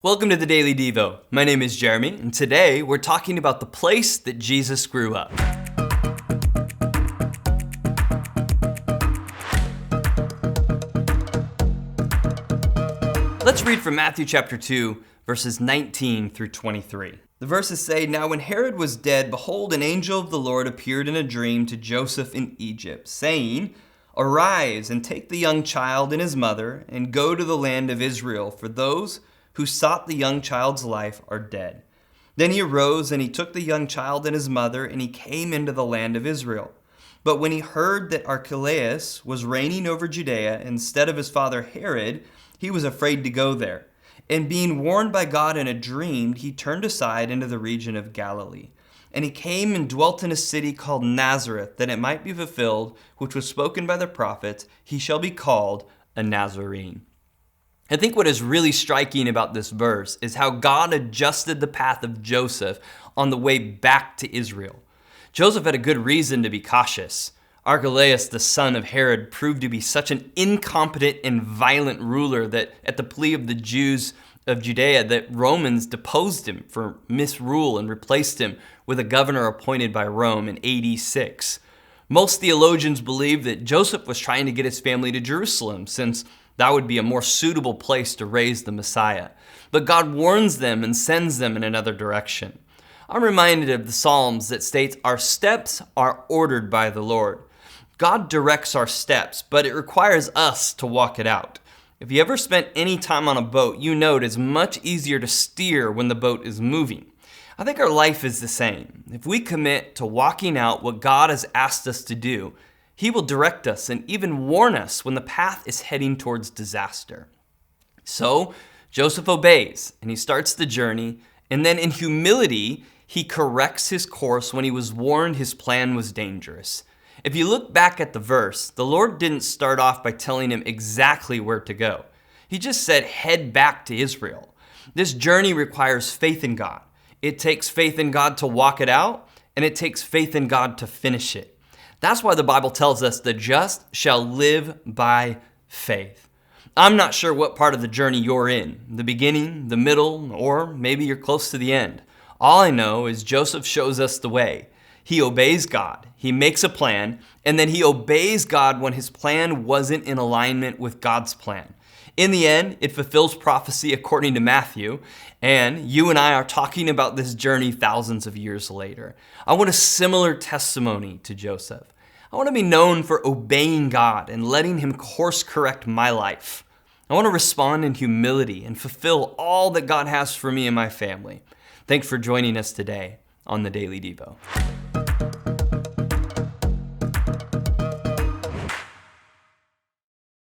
Welcome to the Daily Devo. My name is Jeremy, and today we're talking about the place that Jesus grew up. Let's read from Matthew chapter 2, verses 19 through 23. The verses say, "Now when Herod was dead, behold, an angel of the Lord appeared in a dream to Joseph in Egypt, saying, 'Arise and take the young child and his mother, and go to the land of Israel, for those who sought the young child's life are dead.' Then he arose and he took the young child and his mother, and he came into the land of Israel. But when he heard that Archelaus was reigning over Judea instead of his father Herod, he was afraid to go there. And being warned by God in a dream, he turned aside into the region of Galilee. And he came and dwelt in a city called Nazareth, that it might be fulfilled, which was spoken by the prophets, he shall be called a Nazarene." I think what is really striking about this verse is how God adjusted the path of Joseph on the way back to Israel. Joseph had a good reason to be cautious. Archelaus, the son of Herod, proved to be such an incompetent and violent ruler that at the plea of the Jews of Judea, that Romans deposed him for misrule and replaced him with a governor appointed by Rome in AD 6. Most theologians believe that Joseph was trying to get his family to Jerusalem, since that would be a more suitable place to raise the Messiah. But God warns them and sends them in another direction. I'm reminded of the Psalms that states, "Our steps are ordered by the Lord." God directs our steps, but it requires us to walk it out. If you ever spent any time on a boat, you know it is much easier to steer when the boat is moving. I think our life is the same. If we commit to walking out what God has asked us to do, He will direct us and even warn us when the path is heading towards disaster. So Joseph obeys and he starts the journey, and then in humility, he corrects his course when he was warned his plan was dangerous. If you look back at the verse, the Lord didn't start off by telling him exactly where to go. He just said, head back to Israel. This journey requires faith in God. It takes faith in God to walk it out, and it takes faith in God to finish it. That's why the Bible tells us the just shall live by faith. I'm not sure what part of the journey you're in, the beginning, the middle, or maybe you're close to the end. All I know is Joseph shows us the way. He obeys God, he makes a plan, and then he obeys God when his plan wasn't in alignment with God's plan. In the end, it fulfills prophecy according to Matthew, and you and I are talking about this journey thousands of years later. I want a similar testimony to Joseph. I want to be known for obeying God and letting Him course correct my life. I want to respond in humility and fulfill all that God has for me and my family. Thanks for joining us today on the Daily Devo.